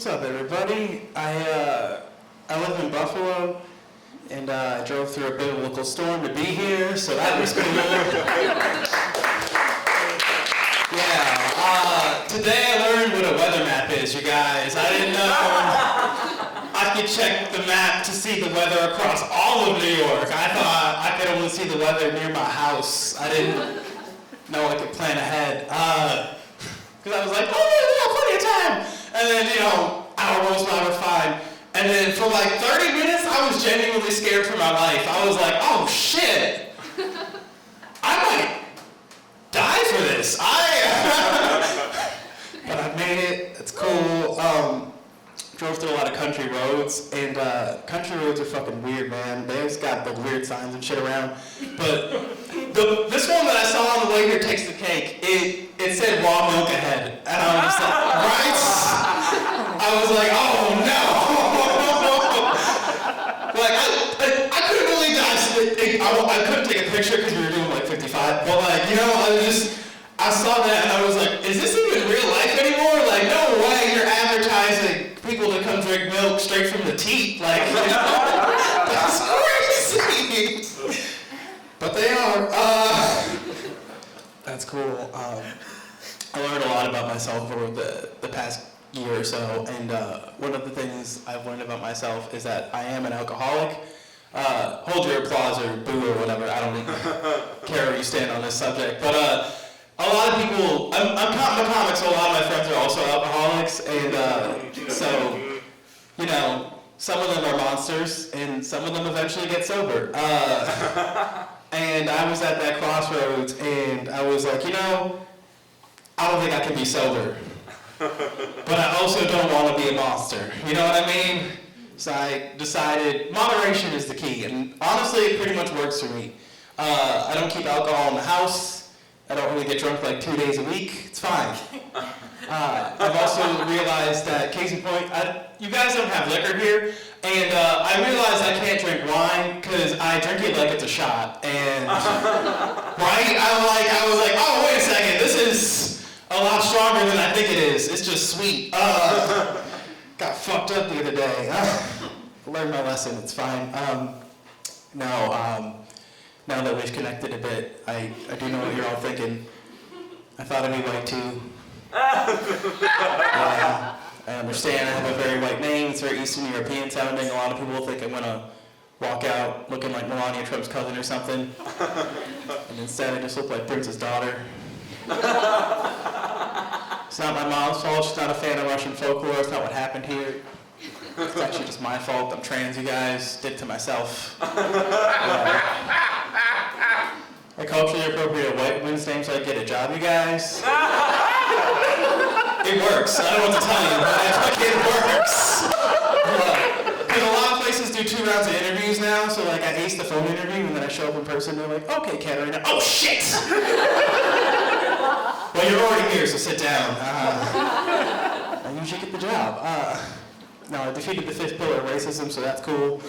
What's up, everybody? I live in Buffalo, and I drove through a biblical storm to be here, so that was cool. Yeah, today I learned what a weather map is, you guys. I didn't know I could check the map to see the weather across all of New York. I thought I could only see the weather near my house. I didn't know I could plan ahead. Because I was like, oh, yeah, we got plenty of time. And then, hour rolls by, we're fine. And then for like 30 minutes, I was genuinely scared for my life. I was like, oh shit, I might die for this. But I made it, it's cool. Drove through a lot of country roads, and country roads are fucking weird, man. They just got the weird signs and shit around. But this one that I saw on the way here takes the cake. It said raw milk ahead, and I was like, right? I was like, oh no! Like I couldn't believe that. I couldn't take a picture because we were doing like 55. But like, I saw that and I was like, is this even real life anymore? Like, no way you're advertising people to come drink milk straight from the teat. Like, that's crazy. But they are. That's cool. I learned a lot about myself over the past year or so, and one of the things I've learned about myself is that I am an alcoholic. Hold your applause or boo or whatever. I don't care where you stand on this subject, but a lot of people, I'm a comic, so a lot of my friends are also alcoholics, and so, some of them are monsters, and some of them eventually get sober. And I was at that crossroads, and I was like, I don't think I can be sober. But I also don't want to be a monster. You know what I mean? So I decided moderation is the key, and honestly, it pretty much works for me. I don't keep alcohol in the house. I don't really get drunk like 2 days a week. It's fine. I've also realized that, case in point, you guys don't have liquor here, and I realized I can't drink wine because I drink it like it's a shot. And right? I was like, oh, wait a second, this is a lot stronger than I think it is. It's just sweet. Got fucked up the other day. Learned my lesson. It's fine. Now that we've connected a bit, I do know what you're all thinking. I thought I'd be white too. I understand I have a very white name. It's very Eastern European sounding. A lot of people think I'm gonna walk out looking like Melania Trump's cousin or something. And instead I just look like Prince's daughter. It's not my mom's fault. She's not a fan of Russian folklore. It's not what happened here. It's actually just my fault. I'm trans, you guys. Did it to myself. A culturally appropriate white woman's name so I can get a job, you guys. It works. I don't know what to tell you, but it works. Because a lot of places do 2 rounds of interviews now, so like I ace the phone interview and then I show up in person and they're like, okay, Katarina. Oh shit! Well, you're already here, so sit down. I usually get the job. No, I defeated the 5th pillar of racism, so that's cool.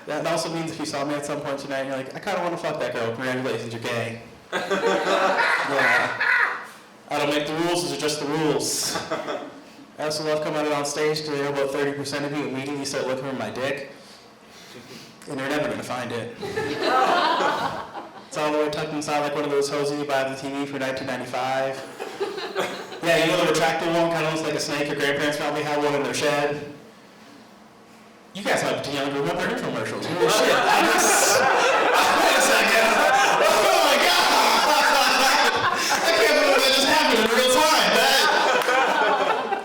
That also means if you saw me at some point tonight and you're like, I kind of want to fuck that girl, congratulations, you're gay. Yeah. I don't make the rules, those are just the rules. I also love coming out on stage because I know about 30% of you immediately start looking for my dick. And you're never going to find it. It's all the way tucked inside like one of those hoses you buy at the TV for $19.95. Yeah, the retractable one, kind of looks like a snake. Your grandparents probably had one in their shed. You guys might be too young to remember infomercials. Oh shit, wait a second. Oh my god! I can't believe that just happened in real time.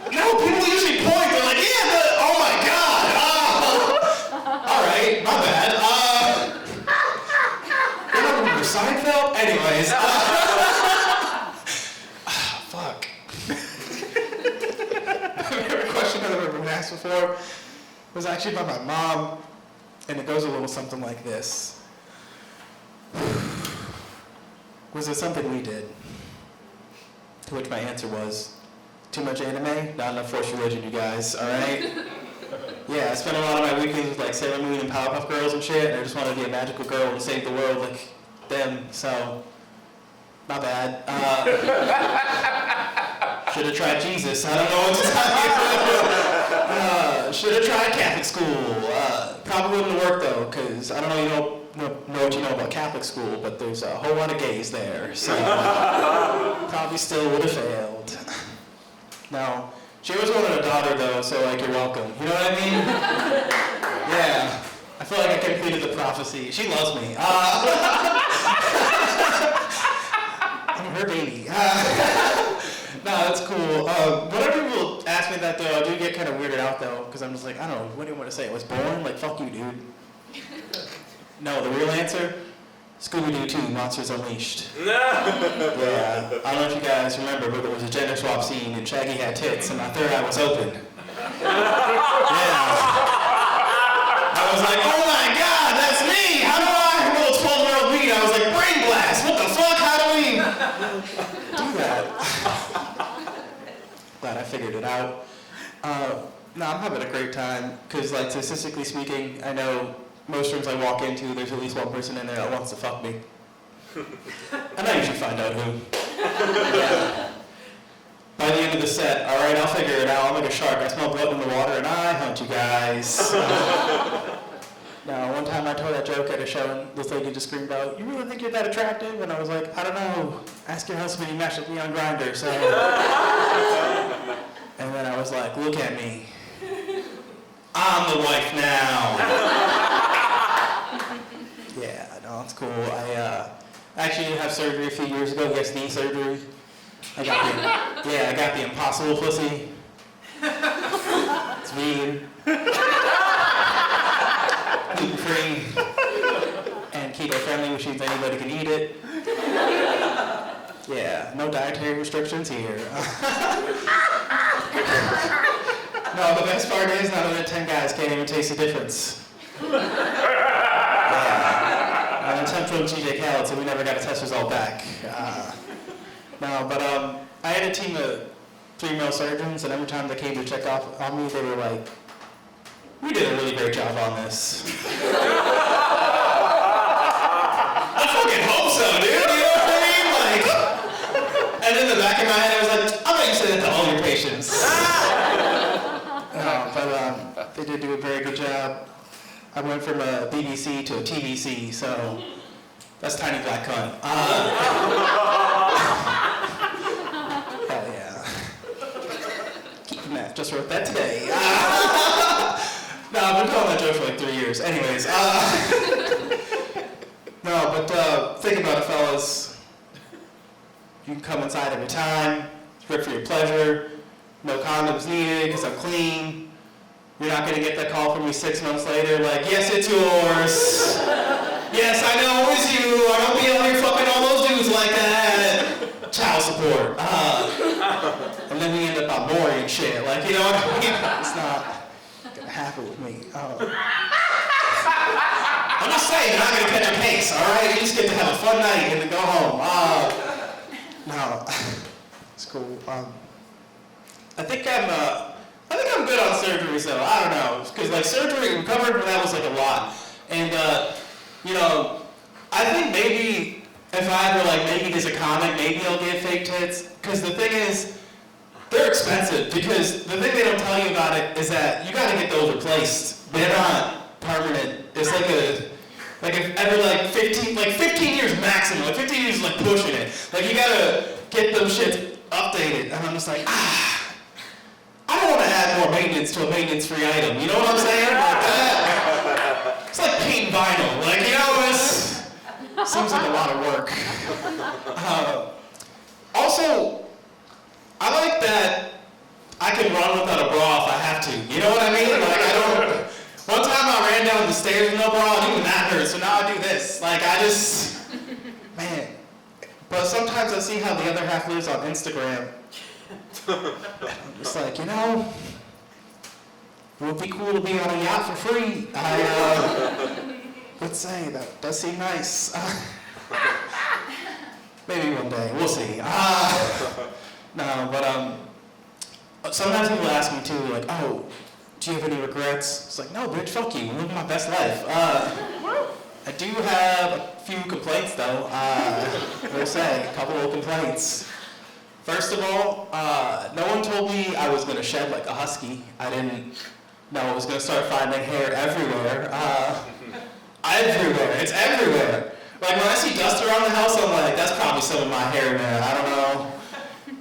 No, people usually point, they're like, yeah, oh my god. Alright, my bad. You don't remember Seinfeld? Anyways. Fuck. Every question I've ever been asked before was actually by my mom, and it goes a little something like this. Was it something we did? To which my answer was, too much anime, not enough forced religion, you guys, alright? Yeah, I spent a lot of my weekends with like Sailor Moon and Powerpuff Girls and shit, and I just wanted to be a magical girl and save the world like them, so, not bad. Should have tried Jesus. I don't know what to tell you. Should have tried Catholic school. Probably wouldn't have worked though, because I don't know, know what you know about Catholic school, but there's a whole lot of gays there, so probably still would have failed. No, she always wanted a daughter though, so like, you're welcome. You know what I mean? Yeah. I feel like I completed the prophecy. She loves me. I'm her baby. No, that's cool. Whenever people ask me that though, I do get kind of weirded out though, because I'm just like, I don't know, what do you want to say? I was born? Like, fuck you, dude. No, the real answer? Scooby-Doo 2, Monsters Unleashed. Yeah, I don't know if you guys remember, but there was a gender swap scene and Shaggy had tits and my third eye was open. Yeah. I was like, oh my God, that's me! How do I, little 12-year-old me, I was like, brain blast, what the fuck, how do we do that? Glad I figured it out. No, I'm having a great time, because like, statistically speaking, I know most rooms I walk into, there's at least one person in there that wants to fuck me. And I usually find out who. Yeah. By the end of the set, all right, I'll figure it out. I'm like a shark. I smell blood in the water, and I hunt you guys. Now, one time I told that joke at a show, and this lady just screamed out, "You really think you're that attractive?" And I was like, "I don't know. Ask your husband. He matched with me on Grindr." So. And then I was like, "Look at me. I'm the wife now." Yeah, no, it's cool. I actually did have surgery a few years ago. Yes, knee surgery. I got the impossible pussy. It's vegan, gluten-free, and keto-friendly, which means anybody can eat it. Yeah, no dietary restrictions here. No, the best part is none of the 10 guys can't even taste the difference. Yeah. I'm in 10 from GJ Khaled, so we never got a test result back. No, but I had a team of 3 male surgeons, and every time they came to check off on me, they were like, "We did a really great job on this." I fucking hope so, dude. You know what I mean? Like, and in the back of my head, I was like, "I'll bet you say that to all your patients." But they did do a very good job. I went from a BBC to a TVC, so that's tiny black cunt. Hell yeah. Keeping that. Just wrote that today. No, I've been telling that joke for like 3 years. Anyways. No, but think about it, fellas. You can come inside every time. It's good for your pleasure. No condoms needed because I'm clean. You're not going to get that call from me 6 months later like, "Yes, it's yours. Yes, I know it was you. I don't be out here fucking all those dudes like that." Child support. And then we end up on Maury and shit. Like, you know what I mean? It's not going to happen with me. I'm just saying, you're not going to catch a case, all right? You just get to have a fun night and then go home. No, it's cool. I think I'm good on surgery, so I don't know. Because like surgery, recovered from that was like a lot. And you know, I think maybe if I ever like make it as a comic, maybe I'll get fake tits. Because the thing is, they're expensive. Because the thing they don't tell you about it is that you gotta get those replaced. They're not permanent. It's like if ever like 15 years maximum. Like 15 years is like pushing it. Like you gotta get them shit updated. And I'm just like, I don't want to add more maintenance to a maintenance-free item. You know what I'm saying? Like that. It's like paint vinyl. Like, you know, it seems like a lot of work. Also, I like that I can run without a bra if I have to. You know what I mean? Like, I don't. One time I ran down the stairs with no bra, and even that hurt. So now I do this. Like, man. But sometimes I see how the other half lives on Instagram. I'm just like, you know, it would be cool to be on a yacht for free. I would say that does seem nice. Maybe one day, we'll see. No, but sometimes people ask me too, like, "Oh, do you have any regrets?" It's like, "No, bitch, fuck you. I'm living my best life." I do have a few complaints though. I will say, a couple of complaints. First of all, no one told me I was gonna shed like a husky. I didn't know I was gonna start finding hair everywhere. Everywhere, it's everywhere. Like when I see dust around the house, I'm like, that's probably some of my hair there. I don't know.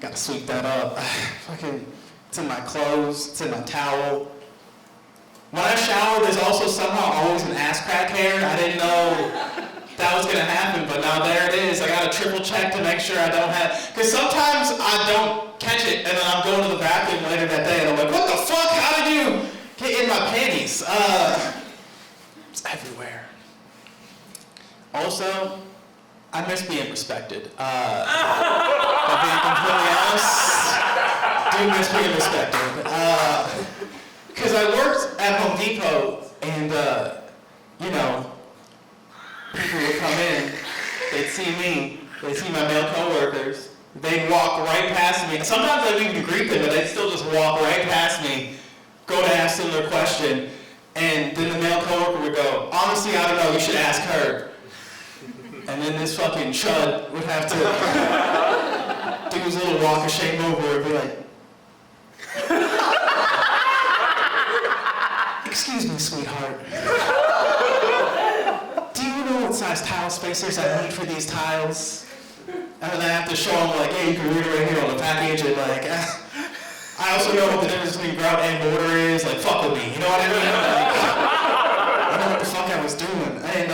Gotta sweep that up. Fucking, it's in my clothes, it's in my towel. When I shower, there's also somehow always an ass crack hair. I didn't know that was gonna happen, but now there it is. I gotta triple check to make sure I don't have, because sometimes I don't catch it, and then I'm going to the bathroom later that day, and I'm like, what the fuck? How did you get in my panties? It's everywhere. Also, I miss being respected. If I'm being completely honest, do miss being respected. Because I worked at Home Depot, and you know, people would come in, they'd see me, they'd see my male coworkers, they'd walk right past me. Sometimes I wouldn't even greet them, but they'd still just walk right past me, go to ask them their question, and then the male coworker would go, honestly, I don't know, you should ask her. And then this fucking chud would have to do his little walk of shame over and be like, excuse me, sweetheart. Do you know what size tile spacers I need for these tiles? And then I have to show them like, hey, you can read it right here on the package, and like, I also know what the difference between grout and mortar is, like, fuck with me, you know what I mean? Like, I don't know what the fuck I was doing. And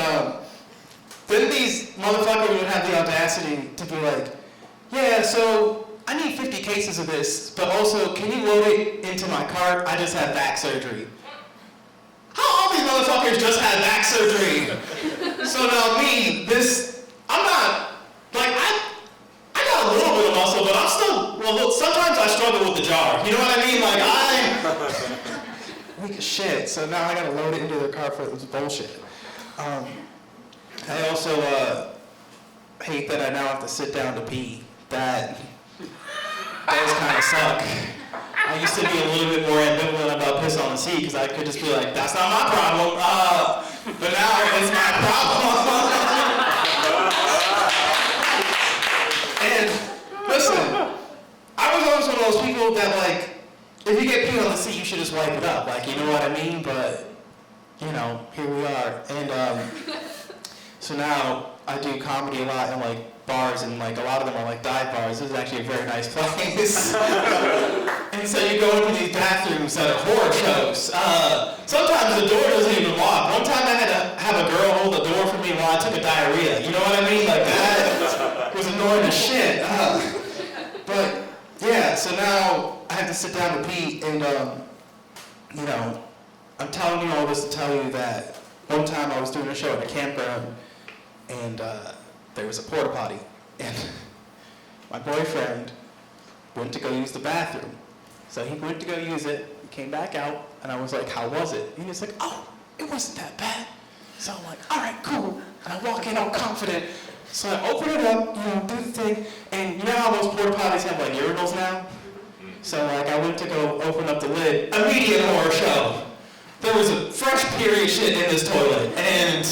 then these motherfuckers would have the audacity to be like, yeah, so I need 50 cases of this, but also, can you load it into my cart? I just had back surgery. How all these motherfuckers just had back surgery? So now me, I'm not, like, I got a little bit of muscle, but I'm still, well, look, sometimes I struggle with the jar. You know what I mean? Like, weak as shit. So now I gotta load it into their car for this bullshit. I also hate that I now have to sit down to pee. That does kind of suck. I used to be a little bit more ambivalent about piss on the seat because I could just be like, that's not my problem. But now it's my problem. And listen, I was always one of those people that like, if you get pee on the seat, you should just wipe it up. Like, you know what I mean? But, you know, here we are. And so now I do comedy a lot in like bars, and like a lot of them are like dive bars. This is actually a very nice place. And so you go into these bathrooms that are horror shows. Sometimes the door doesn't even lock. One time I had to have a girl hold the door for me while I took a diarrhea. You know what I mean? Like that was annoying as shit. But yeah, so now I have to sit down to pee, and you know, I'm telling you all this to tell you that one time I was doing a show at a campground, and there was a porta potty, and my boyfriend went to go use the bathroom. So he went to go use it, came back out, and I was like, how was it? And he was like, oh, it wasn't that bad. So I'm like, all right, cool. And I walk in all confident. So I open it up, you know, do the thing, and you know how those porta potties have like urinals now? So like I went to go open up the lid, immediate horror show. There was a fresh period shit in this toilet, and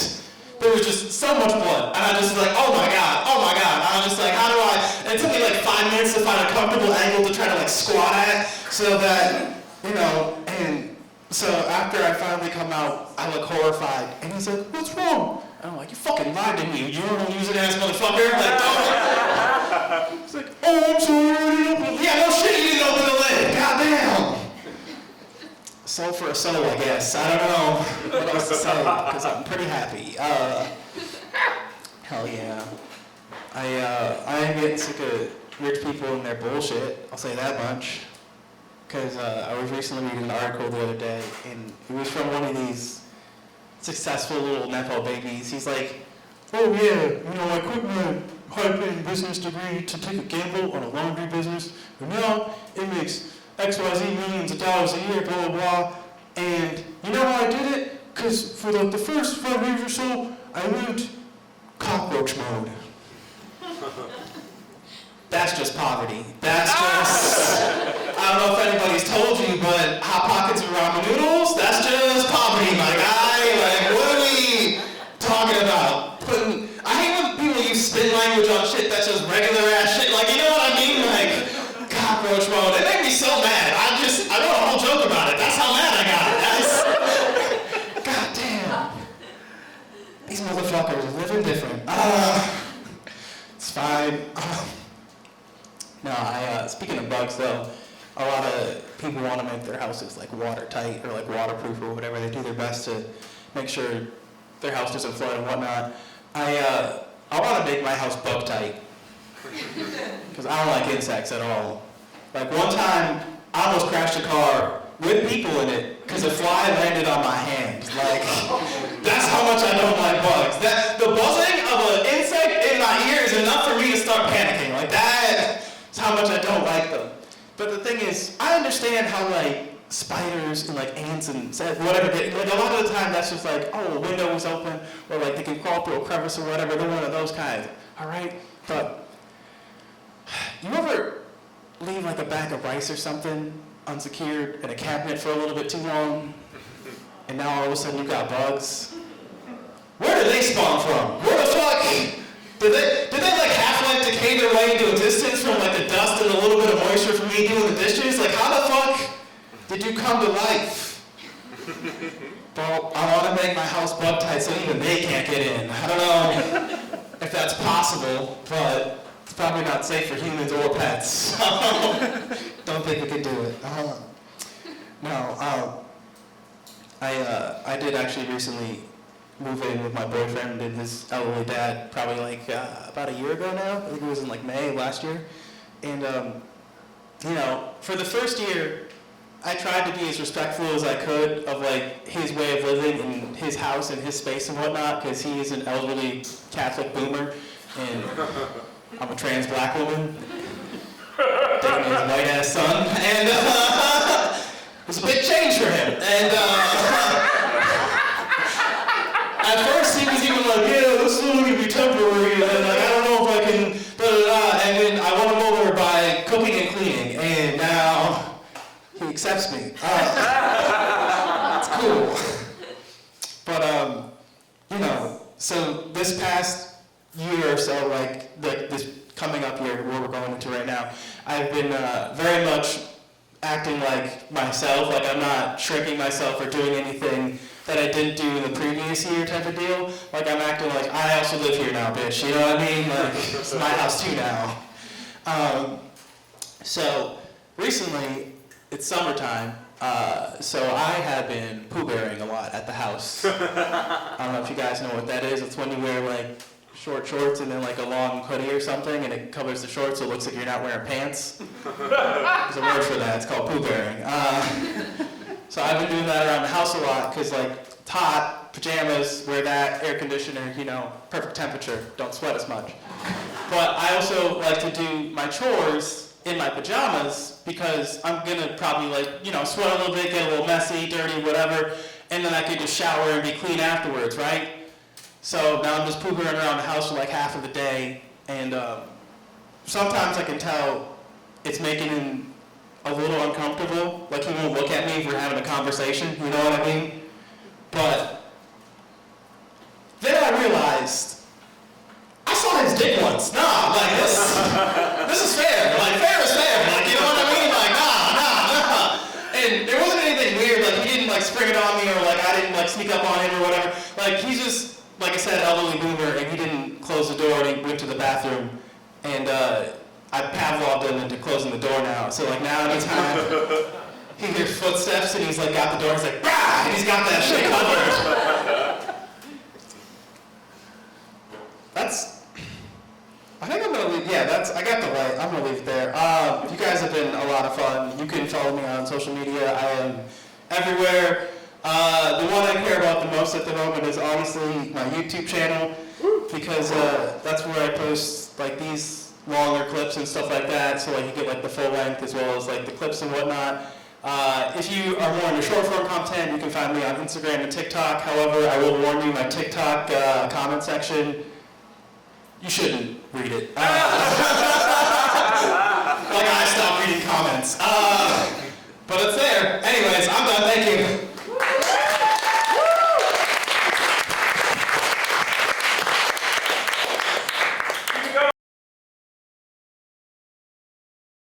there was just so much blood. And I just like, oh my God. And I'm just like, how do I, and it took me like 5 minutes to find a comfortable angle to try to like squat at, so that, you know, and so after I finally come out, I look horrified, and he's like, what's wrong? And I'm like, you fucking lied to me, you urinal using ass motherfucker. Like, oh. He's like, oh, I'm sorry. Yeah, no shit, you didn't open the lid. Goddamn. Soul for a soul, I guess. I don't know what else to say, because I'm pretty happy. Hell yeah. I am getting sick of rich people and their bullshit. I'll say that much. Because I was recently reading an article the other day, and it was from one of these successful little Nepo babies. He's like, oh yeah, you know, I quit my high-paying business degree to take a gamble on a laundry business, and now it makes XYZ millions of dollars a year, blah, blah, blah. And you know how I did it? Because for like the first 5 years or so, I lived cockroach mode. That's just poverty. That's just, I don't know if anybody's told you, but Hot Pockets and ramen noodles, that's just poverty, my guy. Like, what are we talking about? I hate when people use spin language on shit that's just regular ass shit. Like, you know what I mean? Like, me so mad. I wrote a whole joke about it. That's how mad I got. God damn. These motherfuckers are living different. It's fine. No, speaking of bugs though, a lot of people want to make their houses like watertight or like waterproof or whatever. They do their best to make sure their house doesn't flood and whatnot. I want to make my house bug tight because I don't like insects at all. Like one time, I almost crashed a car with people in it because a fly landed on my hand. Like, that's how much I don't like bugs. The buzzing of an insect in my ear is enough for me to start panicking. Like, that's how much I don't like them. But the thing is, I understand how, like, spiders and, like, ants and whatever, like, a lot of the time that's just like, oh, a window was open, or, like, they can crawl through a crevice or whatever. They're one of those kinds, all right? But you ever leave, like, a bag of rice or something unsecured in a cabinet for a little bit too long, and now all of a sudden you got bugs? Where did they spawn from? Where the fuck? Did they like half-life decay their way into existence from like the dust and a little bit of moisture from me doing the dishes? Like how the fuck did you come to life? Well, I want to make my house bug tight so even they can't get in. I don't know if that's possible, but it's probably not safe for humans or pets. So don't think we can do it. I did actually recently move in with my boyfriend and his elderly dad, probably like about a year ago now. I think it was in like May last year. And you know, for the first year, I tried to be as respectful as I could of like his way of living in his house and his space and whatnot, because he is an elderly Catholic boomer, and I'm a trans black woman dating his white ass son, and it was a big change for him. And at first he was even like, yeah, this is only gonna be temporary, and like I don't know if I can, and then I won him over by cooking and cleaning, and now he accepts me. It's cool. But you know, so this past year or so, like this coming up year, where we're going into right now, I've been very much acting like myself, like I'm not shrinking myself or doing anything that I didn't do in the previous year type of deal. Like I'm acting like I also live here now, bitch, you know what I mean? Like it's my house too now. So recently, it's summertime, so I have been poo bearing a lot at the house. I don't know if you guys know what that is. It's when you wear like short shorts and then like a long hoodie or something, and it covers the shorts so it looks like you're not wearing pants. There's a word for that. It's called poo bearing. So I've been doing that around the house a lot because like it's hot, pajamas, wear that, air conditioner, you know, perfect temperature, don't sweat as much. But I also like to do my chores in my pajamas because I'm gonna probably like, you know, sweat a little bit, get a little messy, dirty, whatever, and then I can just shower and be clean afterwards, right? So now I'm just pooping around the house for like half of the day, and sometimes I can tell it's making him a little uncomfortable, like he won't look at me if we're having a conversation, you know what I mean? But then I realized, I saw his dick once. Nah, like this is fair. Like fair is fair. Like you know what I mean? Like nah. And there wasn't anything weird. Like he didn't like spring it on me, or like I didn't like sneak up on him or whatever. Like he's just, like I said, elderly boomer, and he didn't close the door and he went to the bathroom, and I Pavloved him into closing the door now. So like now anytime he hears footsteps and he's like got the door, he's like, bah! And he's got that shit covered. I think I'm gonna leave, I got the light, I'm gonna leave it there. You guys have been a lot of fun. You can follow me on social media. I am everywhere. The one I care about the most at the moment is honestly my YouTube channel, because that's where I post like these longer clips and stuff like that, so like you get like the full length as well as like the clips and whatnot. If you are more into short form content, you can find me on Instagram and TikTok. However, I will warn you, my TikTok comment section, you shouldn't read it. Like I stopped reading comments. But it's there. Anyways, I'm done. Thank you.